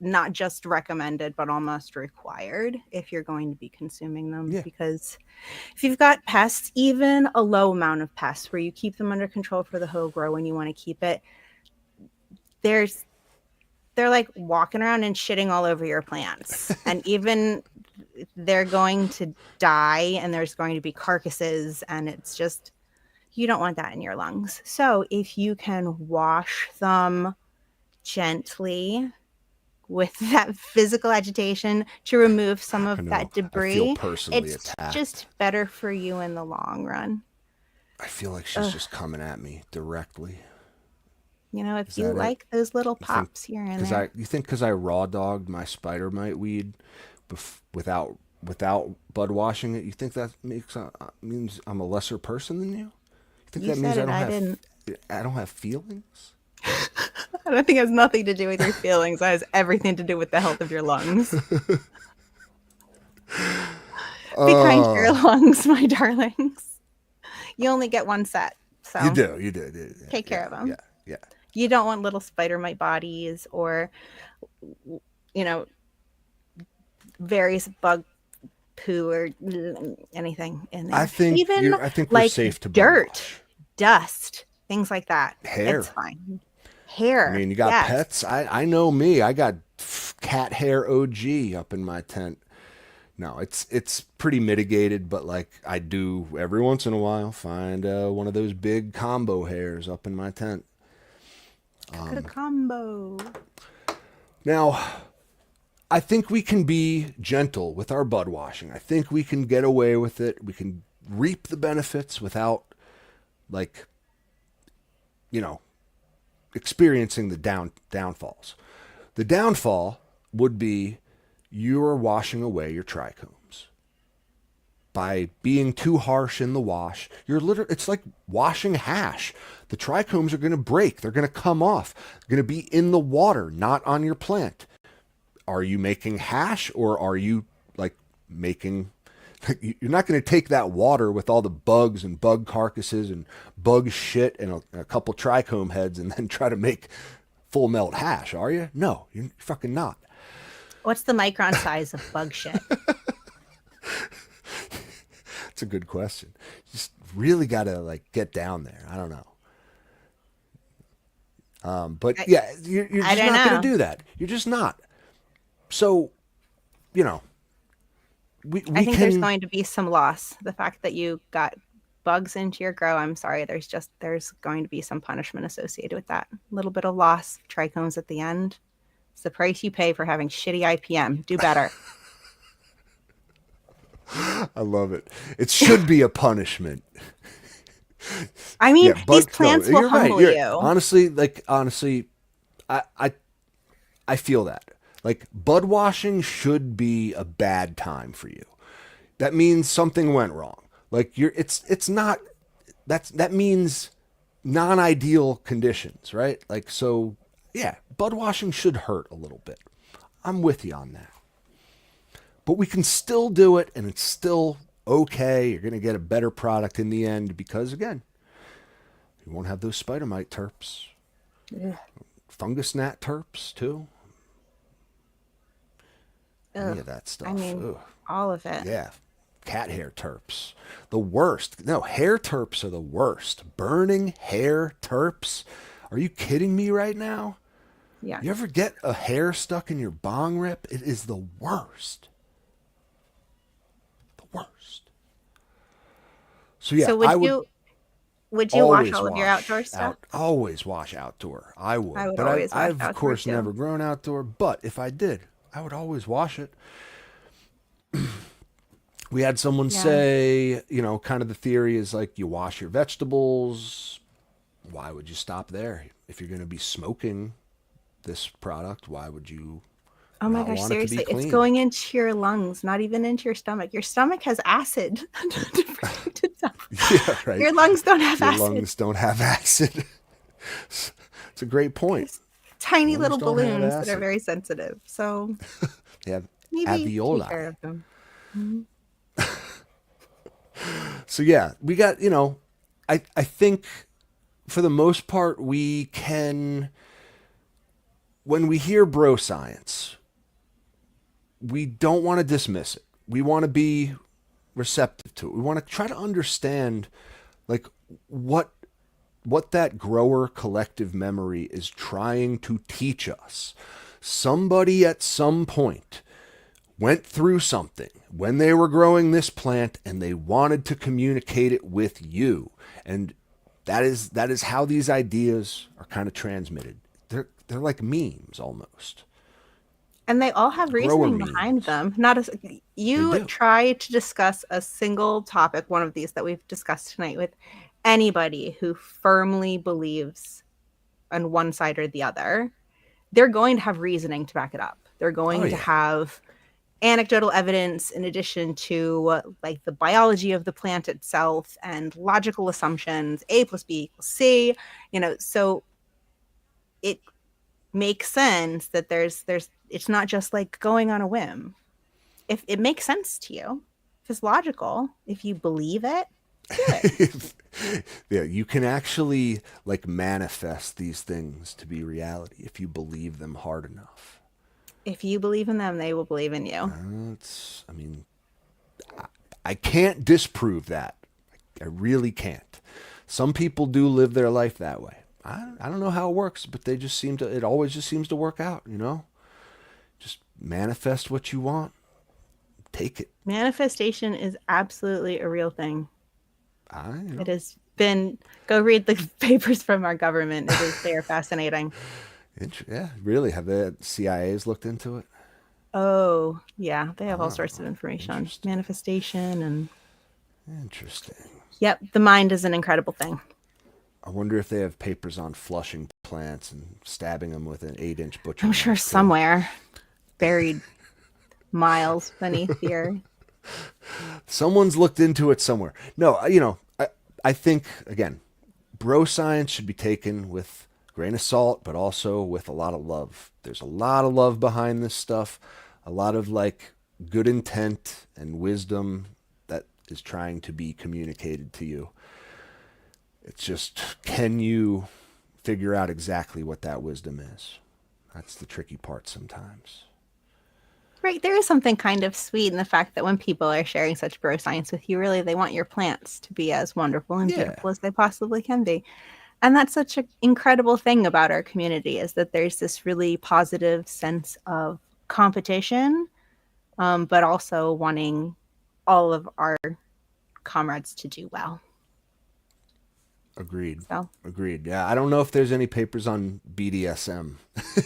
not just recommended, but almost required if you're going to be consuming them. Yeah. Because if you've got pests, even a low amount of pests where you keep them under control for the whole grow when you want to keep it, they're like walking around and shitting all over your plants. And even they're going to die and there's going to be carcasses, and it's just, you don't want that in your lungs. So if you can wash them gently with that physical agitation to remove some of that debris, it's attacked. Just better for you in the long run. I feel like she's just coming at me directly. If you like those little pops here and there. You think because I raw dogged my spider mite weed without bud washing it, you think that means I'm a lesser person than you? You think that means I don't have feelings? I don't think it has nothing to do with your feelings. It has everything to do with the health of your lungs. Be kind to your lungs, my darlings. You only get one set. So you do. Take care of them. Yeah. You don't want little spider mite bodies or, various bug poo or anything in there. I think we're safe to dirt, dust, things like that. Hair. It's fine. Hair. I mean, you got pets. I know me. I got cat hair OG up in my tent. No, it's pretty mitigated, but like I do every once in a while find one of those big combo hairs up in my tent. Good combo. Now, I think we can be gentle with our bud washing. I think we can get away with it. We can reap the benefits without, experiencing the downfalls. The downfall would be you are washing away your trichomes. By being too harsh in the wash, it's like washing hash. The trichomes are going to break. They're going to come off. They're going to be in the water, not on your plant. Are you making hash, or are you making... You're not going to take that water with all the bugs and bug carcasses and bug shit and a couple trichome heads and then try to make full melt hash, are you? No, you're fucking not. What's the micron size of bug shit? That's a good question. Just really got to get down there. I don't know. But yeah, you're just not going to do that. You're just not. So, I think there's going to be some loss. The fact that you got bugs into your grow, I'm sorry, there's going to be some punishment associated with that. A little bit of loss, trichomes at the end. It's the price you pay for having shitty IPM. Do better. I love it. It should be a punishment. I mean, these plants will humble you. Honestly, I feel that. Bud washing should be a bad time for you. That means something went wrong. It's not, that means non-ideal conditions, right? So yeah, bud washing should hurt a little bit. I'm with you on that. But we can still do it, and it's still okay. You're going to get a better product in the end because, again, you won't have those spider mite terps. Yeah. Fungus gnat terps, too. Any of that stuff. I mean, all of it. Yeah. Cat hair terps. The worst. No, hair terps are the worst. Burning hair terps. Are you kidding me right now? Yeah. You ever get a hair stuck in your bong rip? It is the worst. The worst. So yeah, would you wash all of your outdoor stuff? Always wash outdoor. I would. I've of course never grown outdoor, but if I did, I would always wash it. We had someone say, kind of the theory is you wash your vegetables. Why would you stop there? If you're going to be smoking this product, why would you? Oh my gosh, seriously, it's going into your lungs, not even into your stomach. Your stomach has acid to protect itself. Yeah, right. Your lungs don't have acid. Your lungs don't have acid. It's a great point. Tiny little balloons that are very sensitive. So they have maybe alveoli. Take care of them. Mm-hmm. So yeah, we got, I think for the most part we can, when we hear bro science, we don't want to dismiss it. We want to be receptive to it. We want to try to understand like what that grower collective memory is trying to teach us. Somebody at some point went through something when they were growing this plant and they wanted to communicate it with you. And that is how these ideas are kind of transmitted. They're like memes almost. And they all have reasoning behind them. Not as you try to discuss a single topic, one of these that we've discussed tonight, with anybody who firmly believes on one side or the other, they're going to have reasoning to back it up. They're going to have anecdotal evidence in addition to like the biology of the plant itself and logical assumptions, A plus B equals C, so it makes sense that there's it's not just like going on a whim. If it makes sense to you, if it's logical, if you believe it, do it. Yeah, you can actually like manifest these things to be reality if you believe them hard enough. If you believe in them, they will believe in you. I can't disprove that. I really can't. Some people do live their life that way. I don't know how it works, but they just it always just seems to work out, Just manifest what you want. Take it. Manifestation is absolutely a real thing. It has been, go read the papers from our government. They are fascinating. Yeah, really? Have the CIA's looked into it? Oh, yeah. They have all sorts of information on manifestation and... Interesting. Yep, the mind is an incredible thing. I wonder if they have papers on flushing plants and stabbing them with an 8-inch butcher. I'm sure somewhere buried miles beneath the earth. Someone's looked into it somewhere. No, I think, again, bro science should be taken with a grain of salt, but also with a lot of love. There's a lot of love behind this stuff, a lot of like good intent and wisdom that is trying to be communicated to you. It's just, can you figure out exactly what that wisdom is? That's the tricky part sometimes. Right. There is something kind of sweet in the fact that when people are sharing such bro science with you, really, they want your plants to be as wonderful and beautiful as they possibly can be. And that's such an incredible thing about our community, is that there's this really positive sense of competition, but also wanting all of our comrades to do well. Agreed. Agreed. Yeah, I don't know if there's any papers on BDSM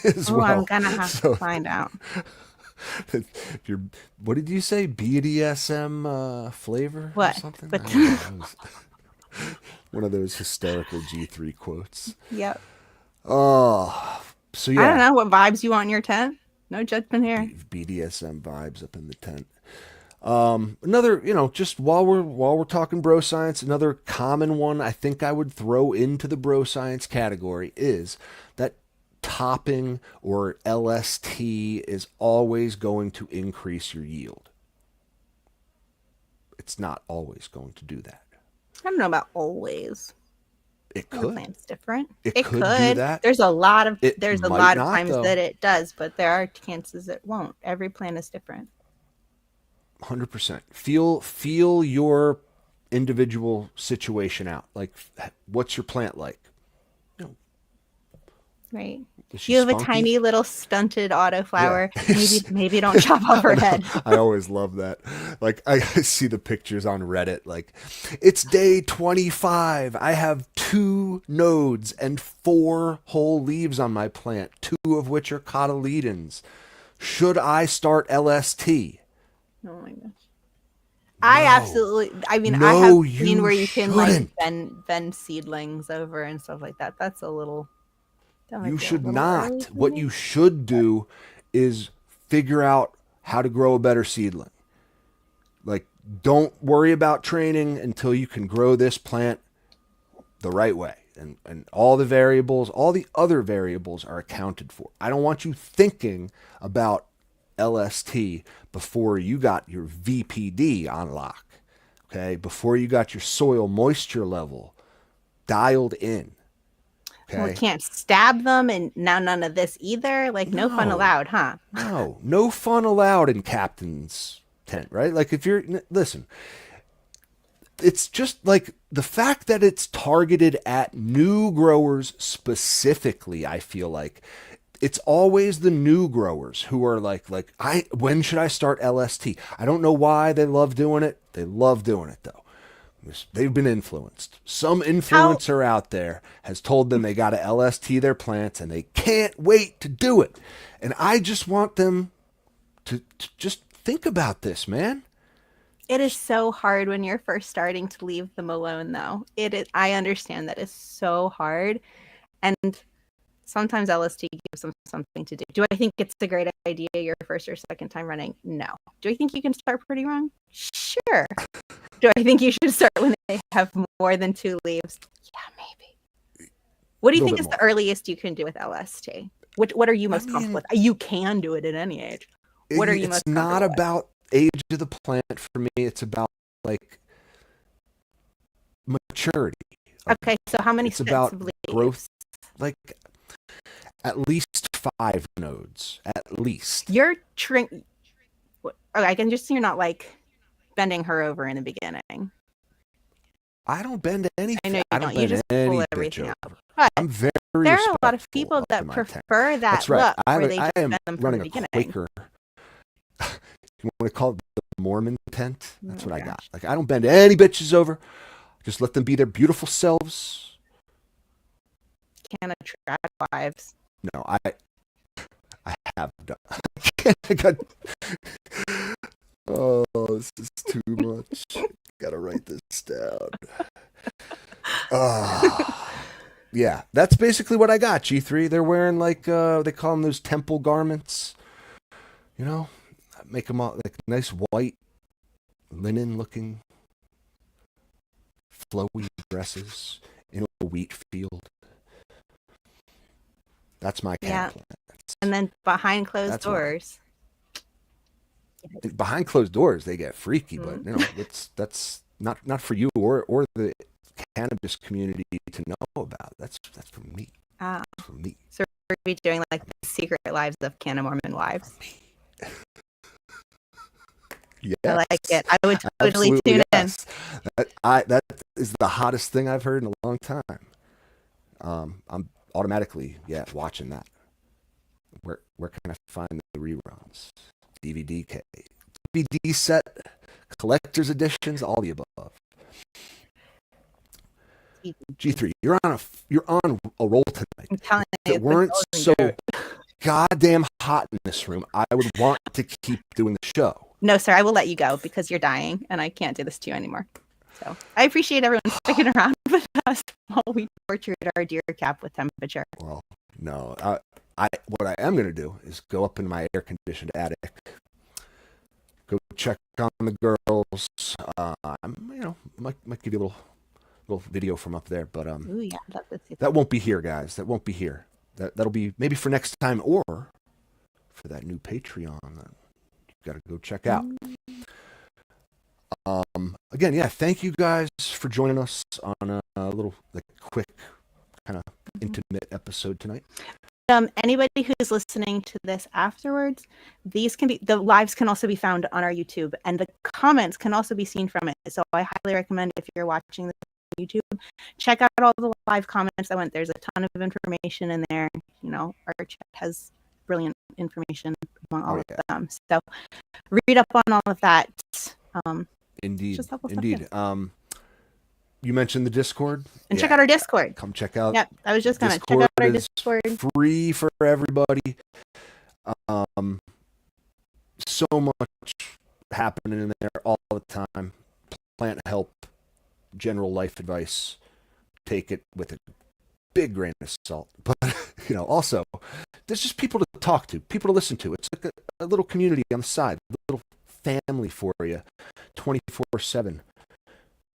as well. I'm gonna have to find out. If you're, what did you say? BDSM flavor what? Or something? But one of those hysterical G3 quotes. Yep. Oh, so yeah. I don't know what vibes you want in your tent. No judgment here. BDSM vibes up in the tent. Another, just while we're talking bro science, another common one I think I would throw into the bro science category is that topping or LST is always going to increase your yield. It's not always going to do that. I don't know about always. It could. Plant's different. It could do that. There's a lot of It might not, times though. that it does, but there are chances it won't. Every plant is different. 100%. Feel your individual situation out. Like, what's your plant like? Right. If you have spunky? A tiny little stunted autoflower, maybe don't chop off her head. I always love that. Like, I see the pictures on Reddit. Like, it's day 25. I have 2 nodes and 4 whole leaves on my plant, 2 of which are cotyledons. Should I start LST? Oh my gosh. I absolutely, I have seen where you can like bend seedlings over and stuff like that. That's a little... You should not. What you should do is figure out how to grow a better seedling. Like, don't worry about training until you can grow this plant the right way. and all the variables, all the other variables are accounted for. I don't want you thinking about LST before you got your VPD on lock, okay? Before you got your soil moisture level dialed in. Okay. Well, can't stab them, and now none of this either. Like, no fun allowed, huh? No fun allowed in captain's tent, right? Like, if you're, listen, it's just like the fact that it's targeted at new growers specifically. I feel like it's always the new growers who are like, when should I start LST? I don't know why they love doing it. They love doing it though. They've been influenced. Some influencer out there has told them they got to LST their plants and they can't wait to do it. And I just want them to just think about this, man. It is so hard when you're first starting to leave them alone, though. It is. I understand that it's so hard. And sometimes LST gives them something to do. Do I think it's a great idea your first or second time running? No. Do I think you can start pretty wrong? Sure. Do I think you should start when they have more than 2 leaves? Yeah, maybe. What do you think is the earliest you can do with LST? What are you most comfortable with? You can do it at any age. What are you most comfortable with? It's not about age of the plant for me. It's about like maturity. Okay, so how many? It's about growth. Like at least 5 nodes. At least. You're I can just see you're not like bending her over in the beginning. I don't bend anything. I know you don't. You just pull everything out. But I'm very there are a lot of people that prefer that That's right. look where they just I am bend them from running the beginning. a Quaker. You want to call it the Mormon tent? That's what I got. Like, I don't bend any bitches over. Just let them be their beautiful selves. Can't attract wives. No, I have done. I got. Oh, this is too much. Gotta write this down. Yeah, that's basically what I got. G3. They're wearing like they call them those temple garments. You know, make them all like nice white linen looking flowy dresses in a wheat field. That's my camp plan. And then behind closed doors. Behind closed doors, they get freaky, but you know, that's not for you or the cannabis community to know about. That's for me. For me. So we're gonna be doing like the secret lives of Canna Mormon wives. Yes. I like it. I would totally tune in. That is the hottest thing I've heard in a long time. I'm automatically watching that. Where can I find the reruns? DVD set, collector's editions, all the above. G3, you're on a roll tonight. I'm telling you, if it weren't so goddamn hot in this room, I would want to keep doing the show. No, sir, I will let you go because you're dying and I can't do this to you anymore. So I appreciate everyone sticking around with us while we tortured our dear cap with temperature. Well, no, what I am going to do is go up in my air-conditioned attic, go check on the girls. Might give you a little video from up there, but ooh, yeah, that won't be here, guys. That won't be here. That'll be maybe for next time or for that new Patreon that you've got to go check out. Again, thank you guys for joining us on a little quick kind of intimate episode tonight. Anybody who's listening to this afterwards, the lives can also be found on our YouTube, and the comments can also be seen from it. So I highly recommend, if you're watching this on YouTube, check out all the live comments that went. There's a ton of information in there. You know, our chat has brilliant information among all of them. So read up on all of that. Indeed. You mentioned the Discord. And check out our Discord. Come check out. Yep, I was just going to check out our Discord. Free for everybody. So much happening in there all the time. Plant help, general life advice. Take it with a big grain of salt. But, also, there's just people to talk to, people to listen to. It's like a little community on the side, a little family for you, 24/7.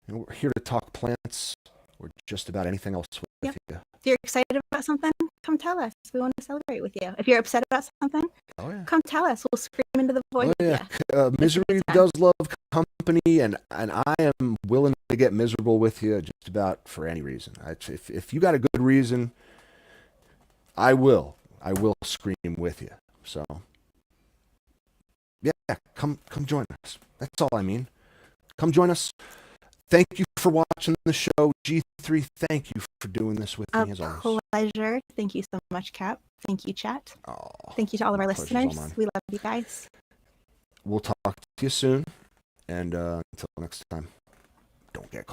And we're here to talk plants or just about anything else with you. If you're excited about something, come tell us. We want to celebrate with you. If you're upset about something, come tell us. We'll scream into the void with you. Misery does love company, and I am willing to get miserable with you just about for any reason. If you got a good reason, I will scream with you. So yeah, come join us. That's all I mean. Come join us. Thank you for watching the show. G3, thank you for doing this with me as always. Pleasure. Thank you so much, Cap. Thank you, chat. Oh, thank you to all of our listeners. We love you guys. We'll talk to you soon. And until next time, don't get caught.